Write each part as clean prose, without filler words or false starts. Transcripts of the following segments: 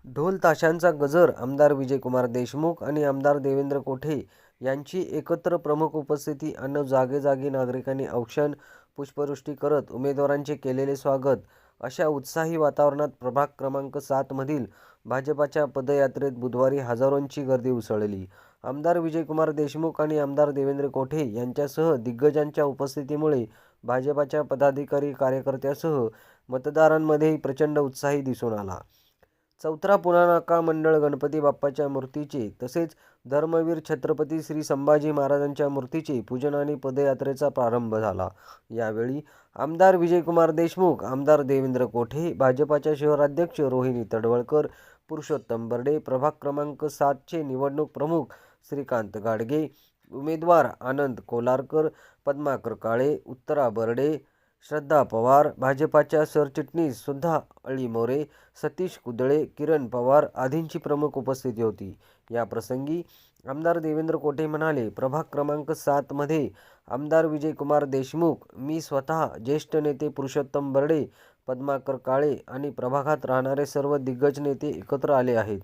ढोल ताशांचा गजर आमदार विजयकुमार देशमुख आणि आमदार देवेंद्र कोठे यांची एकत्र प्रमुख उपस्थिती आणि जागेजागी नागरिकांनी औक्षण पुष्पवृष्टी करत उमेदवारांचे केलेले स्वागत अशा उत्साही वातावरणात प्रभाग क्रमांक 7 मधील भाजपाच्या पदयात्रेत बुधवारी हजारोंची गर्दी उसळली। आमदार विजयकुमार देशमुख आणि आमदार देवेंद्र कोठे यांच्यासह दिग्गजांच्या उपस्थितीमुळे भाजपाच्या पदाधिकारी कार्यकर्त्यांसह मतदारांमध्ये प्रचंड उत्साह दिसून आला। चौथरा पुणानाका मंडळ गणपती बाप्पाच्या मूर्तीचे तसेच धर्मवीर छत्रपती श्री संभाजी महाराजांच्या मूर्तीचे पूजन आणि पदयात्रेचा प्रारंभ झाला। यावेळी आमदार विजयकुमार देशमुख, आमदार देवेंद्र कोठे, भाजपाच्या शहराध्यक्ष रोहिणी तडवळकर, पुरुषोत्तम बर्डे, प्रभाग क्रमांक 7 चे निवडणूक प्रमुख श्रीकांत गाडगे, उमेदवार आनंद कोलारकर, पद्माकर काळे, उत्तरा बर्डे, श्रद्धा पवार, भाजपाच्या सरचिटणीस सुद्धा अळीमोरे, सतीश कुदळे, किरण पवार आदींची प्रमुख उपस्थिती होती। या प्रसंगी आमदार देवेंद्र कोठे म्हणाले, प्रभाग क्रमांक 7 मध्ये आमदार विजयकुमार देशमुख, मी स्वतः, ज्येष्ठ नेते पुरुषोत्तम बर्डे, पद्माकर काळे आणि प्रभागात राहणारे सर्व दिग्गज नेते एकत्र आले आहेत।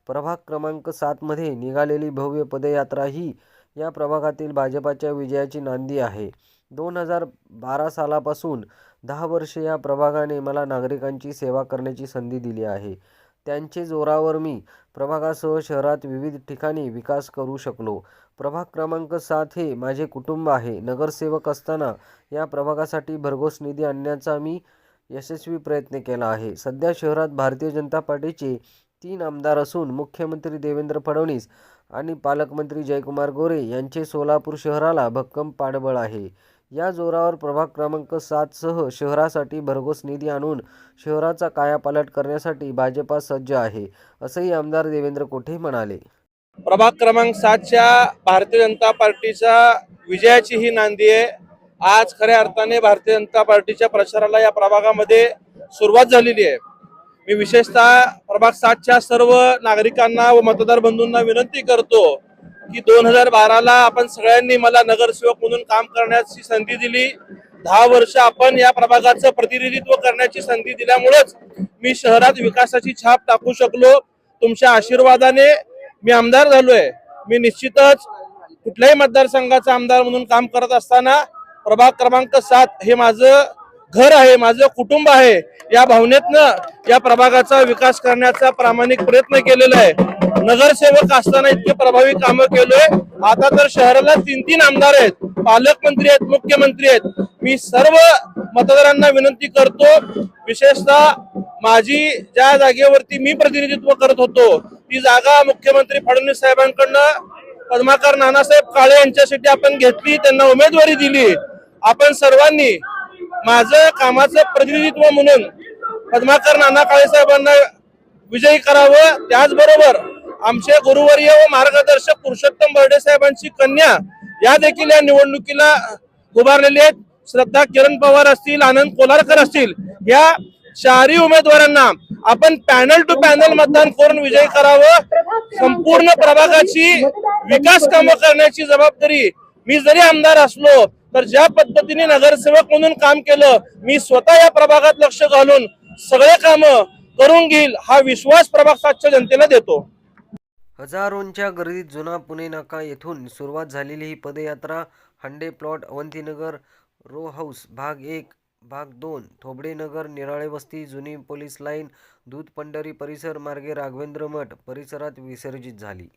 प्रभाग क्रमांक 7 मध्ये निघालेली भव्य पदयात्रा ही या प्रभागातील भाजपाच्या विजयाची नांदी आहे। 2012 सालापासून 10 वर्षे या प्रभागाने मला नागरिकांची सेवा करण्याची संधी दिली आहे। त्यांचे जोरावर मी प्रभागासह शहरात विविध ठिकाणी विकास करू शकलो। प्रभाग क्रमांक 7 हे माझे कुटुंब आहे। नगरसेवक असताना या प्रभागासाठी भरघोस निधी आणण्याचा मी यशस्वी प्रयत्न केला आहे। सध्या शहरात भारतीय जनता पार्टीचे 3 आमदार असून मुख्यमंत्री देवेंद्र फडणवीस आणि पालकमंत्री जयकुमार गोरे यांचे सोलापूर शहराला भक्कम पाठबळ आहे। या जोरावर प्रभाग क्रमांक 7 सह शहरासाठी भरघोस निधी आणून शहराचा कायापालट करण्यासाठी भाजपा सज्ज आहे, असंही आमदार देवेंद्र कोठे म्हणाले। प्रभाग क्रमांक 7च्या भारतीय जनता पार्टीचा विजयाची ही नांदी आहे। आज खऱ्या अर्थाने भारतीय जनता पार्टीच्या प्रचाराला या प्रभागामध्ये सुरुवात झालेली आहे। मी विशेषतः प्रभाग 7च्या सर्व नागरिकांना व मतदार बंधूंना विनंती करतो की 2012ला आपण सगळ्यांनी मला नगरसेवक म्हणून काम करण्याची संधी दिली। 10 वर्ष आपण या प्रभागाचं प्रतिनिधित्व करण्याची संधी दिल्यामुळेच मी शहरात विकासाची छाप टाकू शकलो। तुमच्या आशीर्वादाने मी आमदार झालोय। मी निश्चितच कुठल्याही मतदारसंघाचा आमदार म्हणून काम करत असताना प्रभाग क्रमांक 7 हे माझं घर आहे, माझं कुटुंब आहे, या भावनेतनं या प्रभागाचा विकास करण्याचा प्रामाणिक प्रयत्न केलेला आहे। नगरसेवक असताना इतके प्रभावी कामं केलोय। आता तर शहराला 3 आमदार आहेत, पालकमंत्री आहेत, मुख्यमंत्री आहेत। मी सर्व मतदारांना विनंती करतो, विशेषतः माझी ज्या जागेवरती मी प्रतिनिधित्व करत होतो ती जागा मुख्यमंत्री फडणवीस साहेबांकडनं पद्माकर नानासाहेब काळे यांच्यासाठी आपण घेतली, त्यांना उमेदवारी दिली। आपण सर्वांनी माझं कामाचं प्रतिनिधित्व म्हणून पद्माकर नाना काळे साहेबांना विजयी करावं। त्याचबरोबर आमचे गुरुवर्य व मार्गदर्शक पुरुषोत्तम बर्डे साहेबांची कन्या या देखील या निवडणुकीला उभारलेली आहेत। श्रद्धा किरण पवार असतील, आनंद कोलारकर असतील, या 4 उमेदवारांना आपण पॅनल टू पॅनल मतदान करून विजयी करावं। संपूर्ण प्रभागाची विकास कामं करण्याची जबाबदारी मी जरी आमदार असलो तर ज्या पद्धतीने नगरसेवक म्हणून काम केलं, मी स्वतः या प्रभागात लक्ष घालून सगळे कामं करून घेईल, हा विश्वास प्रभाग 7च्या जनतेला देतो। हजारोंच्या गर्दीत जुना पुणे नाका येथून सुरुवात झालेली ही पदयात्रा हंडे प्लॉट, अवंतीनगर, रो हाऊस, भाग 1, भाग 2, थोबडेनगर, निराळे वस्ती, जुनी पोलीस लाईन, दूध पंढरी परिसर मार्गे राघवेंद्र मठ परिसरात विसर्जित झाली।